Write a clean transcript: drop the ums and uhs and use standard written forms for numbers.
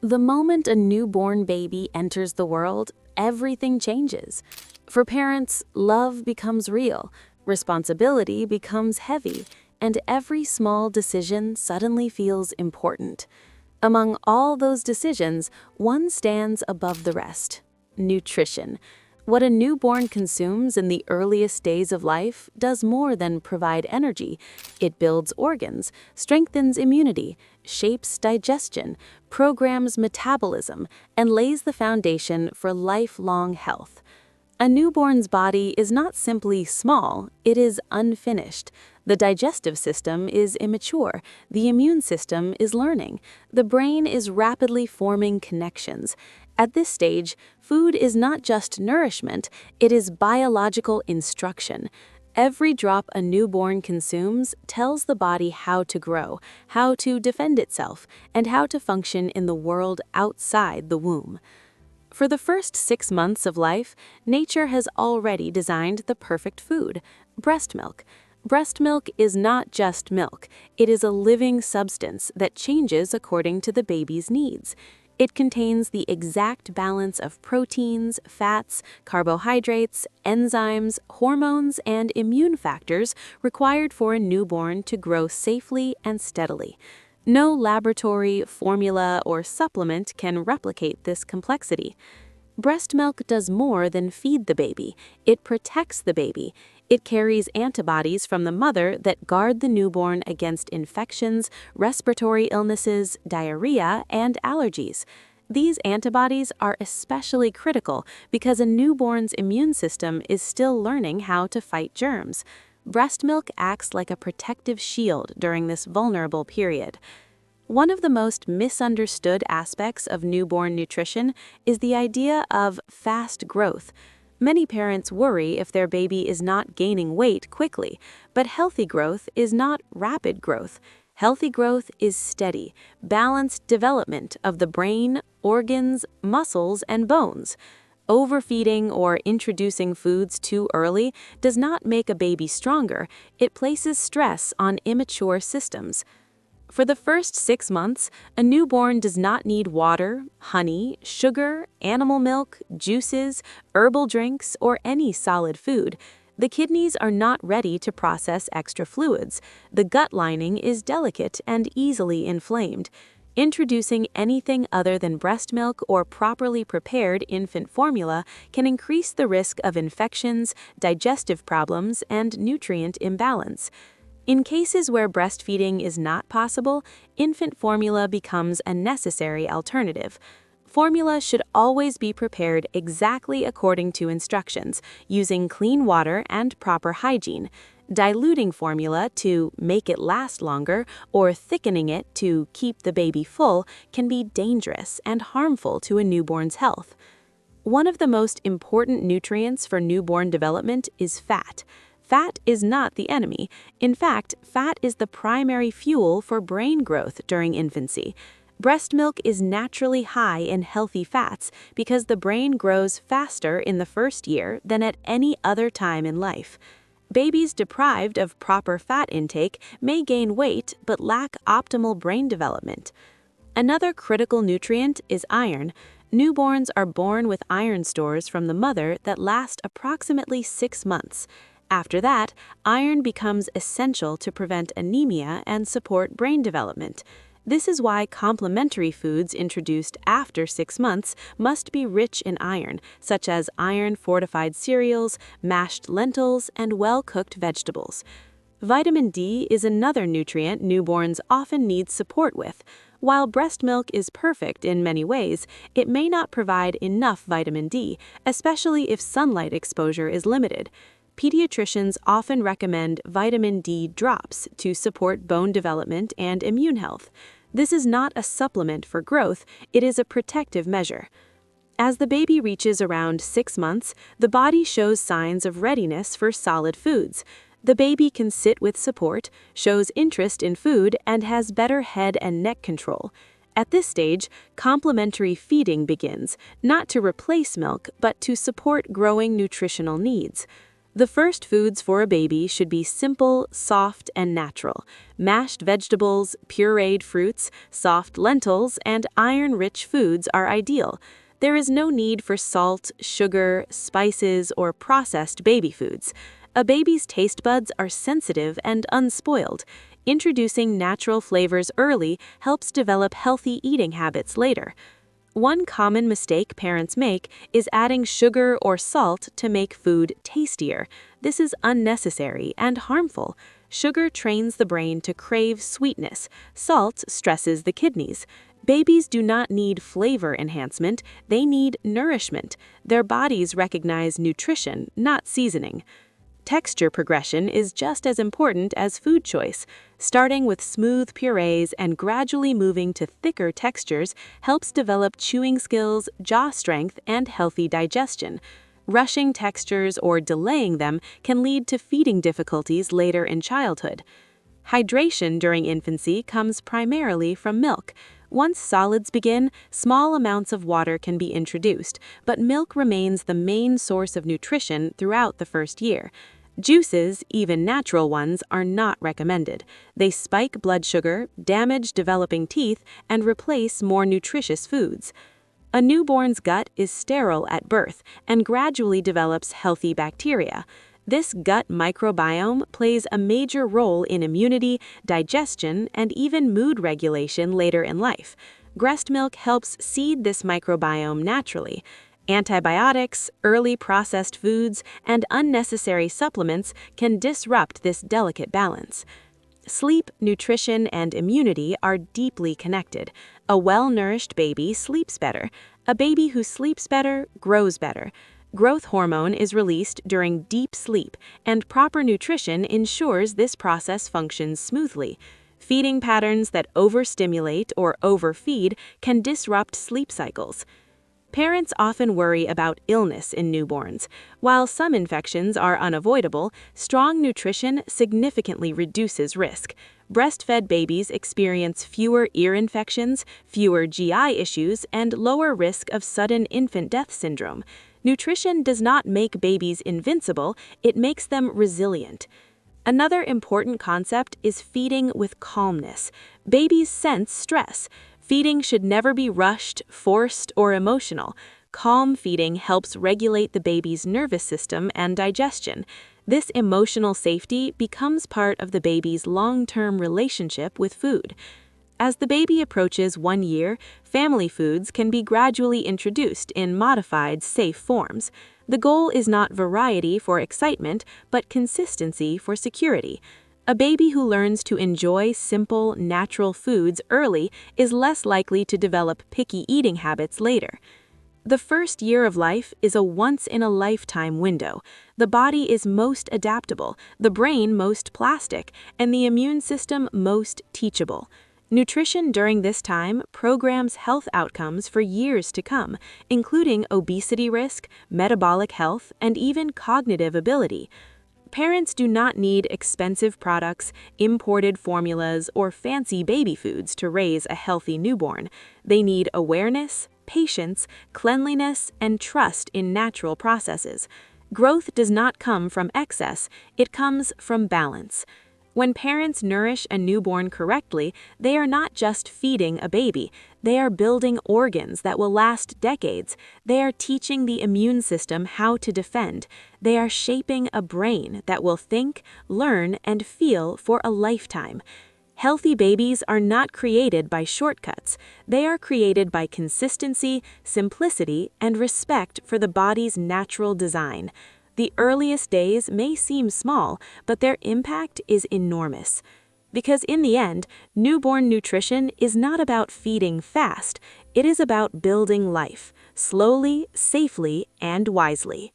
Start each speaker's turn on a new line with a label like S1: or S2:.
S1: The moment a newborn baby enters the world, everything changes. For parents, love becomes real, responsibility becomes heavy, and every small decision suddenly feels important. Among all those decisions, one stands above the rest: nutrition. What a newborn consumes in the earliest days of life does more than provide energy. It builds organs, strengthens immunity, shapes digestion, programs metabolism, and lays the foundation for lifelong health. A newborn's body is not simply small, it is unfinished. The digestive system is immature, the immune system is learning, the brain is rapidly forming connections. At this stage, food is not just nourishment, it is biological instruction. Every drop a newborn consumes tells the body how to grow, how to defend itself, and how to function in the world outside the womb. For the first 6 months of life, nature has already designed the perfect food: breast milk. Breast milk is not just milk, it is a living substance that changes according to the baby's needs. It contains the exact balance of proteins, fats, carbohydrates, enzymes, hormones, and immune factors required for a newborn to grow safely and steadily. No laboratory, formula, or supplement can replicate this complexity. Breast milk does more than feed the baby. It protects the baby. It carries antibodies from the mother that guard the newborn against infections, respiratory illnesses, diarrhea, and allergies. These antibodies are especially critical because a newborn's immune system is still learning how to fight germs. Breast milk acts like a protective shield during this vulnerable period. One of the most misunderstood aspects of newborn nutrition is the idea of fast growth. Many parents worry if their baby is not gaining weight quickly, but healthy growth is not rapid growth. Healthy growth is steady, balanced development of the brain, organs, muscles, and bones. Overfeeding or introducing foods too early does not make a baby stronger, it places stress on immature systems. For the first 6 months, a newborn does not need water, honey, sugar, animal milk, juices, herbal drinks, or any solid food. The kidneys are not ready to process extra fluids. The gut lining is delicate and easily inflamed. Introducing anything other than breast milk or properly prepared infant formula can increase the risk of infections, digestive problems, and nutrient imbalance. In cases where breastfeeding is not possible, infant formula becomes a necessary alternative. Formula should always be prepared exactly according to instructions, using clean water and proper hygiene. Diluting formula to make it last longer or thickening it to keep the baby full can be dangerous and harmful to a newborn's health. One of the most important nutrients for newborn development is fat. Fat is not the enemy. In fact, fat is the primary fuel for brain growth during infancy. Breast milk is naturally high in healthy fats because the brain grows faster in the first year than at any other time in life. Babies deprived of proper fat intake may gain weight but lack optimal brain development. Another critical nutrient is iron. Newborns are born with iron stores from the mother that last approximately 6 months. After that, iron becomes essential to prevent anemia and support brain development. This is why complementary foods introduced after 6 months must be rich in iron, such as iron-fortified cereals, mashed lentils, and well-cooked vegetables. Vitamin D is another nutrient newborns often need support with. While breast milk is perfect in many ways, it may not provide enough vitamin D, especially if sunlight exposure is limited. Pediatricians often recommend vitamin D drops to support bone development and immune health. This is not a supplement for growth, it is a protective measure. As the baby reaches around 6 months, the body shows signs of readiness for solid foods. The baby can sit with support, shows interest in food, and has better head and neck control. At this stage, complementary feeding begins, not to replace milk, but to support growing nutritional needs. The first foods for a baby should be simple, soft, and natural. Mashed vegetables, pureed fruits, soft lentils, and iron-rich foods are ideal. There is no need for salt, sugar, spices, or processed baby foods. A baby's taste buds are sensitive and unspoiled. Introducing natural flavors early helps develop healthy eating habits later. One common mistake parents make is adding sugar or salt to make food tastier. This is unnecessary and harmful. Sugar trains the brain to crave sweetness. Salt stresses the kidneys. Babies do not need flavor enhancement, they need nourishment. Their bodies recognize nutrition, not seasoning. Texture progression is just as important as food choice. Starting with smooth purees and gradually moving to thicker textures helps develop chewing skills, jaw strength, and healthy digestion. Rushing textures or delaying them can lead to feeding difficulties later in childhood. Hydration during infancy comes primarily from milk. Once solids begin, small amounts of water can be introduced, but milk remains the main source of nutrition throughout the first year. Juices, even natural ones, are not recommended. They spike blood sugar, damage developing teeth, and replace more nutritious foods. A newborn's gut is sterile at birth and gradually develops healthy bacteria. This gut microbiome plays a major role in immunity, digestion, and even mood regulation later in life. Breast milk helps seed this microbiome naturally. Antibiotics, early processed foods, and unnecessary supplements can disrupt this delicate balance. Sleep, nutrition, and immunity are deeply connected. A well-nourished baby sleeps better. A baby who sleeps better grows better. Growth hormone is released during deep sleep, and proper nutrition ensures this process functions smoothly. Feeding patterns that overstimulate or overfeed can disrupt sleep cycles. Parents often worry about illness in newborns. While some infections are unavoidable, strong nutrition significantly reduces risk. Breastfed babies experience fewer ear infections, fewer GI issues, and lower risk of sudden infant death syndrome. Nutrition does not make babies invincible, it makes them resilient. Another important concept is feeding with calmness. Babies sense stress. Feeding should never be rushed, forced, or emotional. Calm feeding helps regulate the baby's nervous system and digestion. This emotional safety becomes part of the baby's long-term relationship with food. As the baby approaches 1 year, family foods can be gradually introduced in modified, safe forms. The goal is not variety for excitement, but consistency for security. A baby who learns to enjoy simple, natural foods early is less likely to develop picky eating habits later. The first year of life is a once-in-a-lifetime window. The body is most adaptable, the brain most plastic, and the immune system most teachable. Nutrition during this time programs health outcomes for years to come, including obesity risk, metabolic health, and even cognitive ability. Parents do not need expensive products, imported formulas, or fancy baby foods to raise a healthy newborn. They need awareness, patience, cleanliness, and trust in natural processes. Growth does not come from excess, it comes from balance. When parents nourish a newborn correctly, they are not just feeding a baby, they are building organs that will last decades. They are teaching the immune system how to defend. They are shaping a brain that will think, learn, and feel for a lifetime. Healthy babies are not created by shortcuts. They are created by consistency, simplicity, and respect for the body's natural design. The earliest days may seem small, but their impact is enormous. Because in the end, newborn nutrition is not about feeding fast, it is about building life, slowly, safely, and wisely.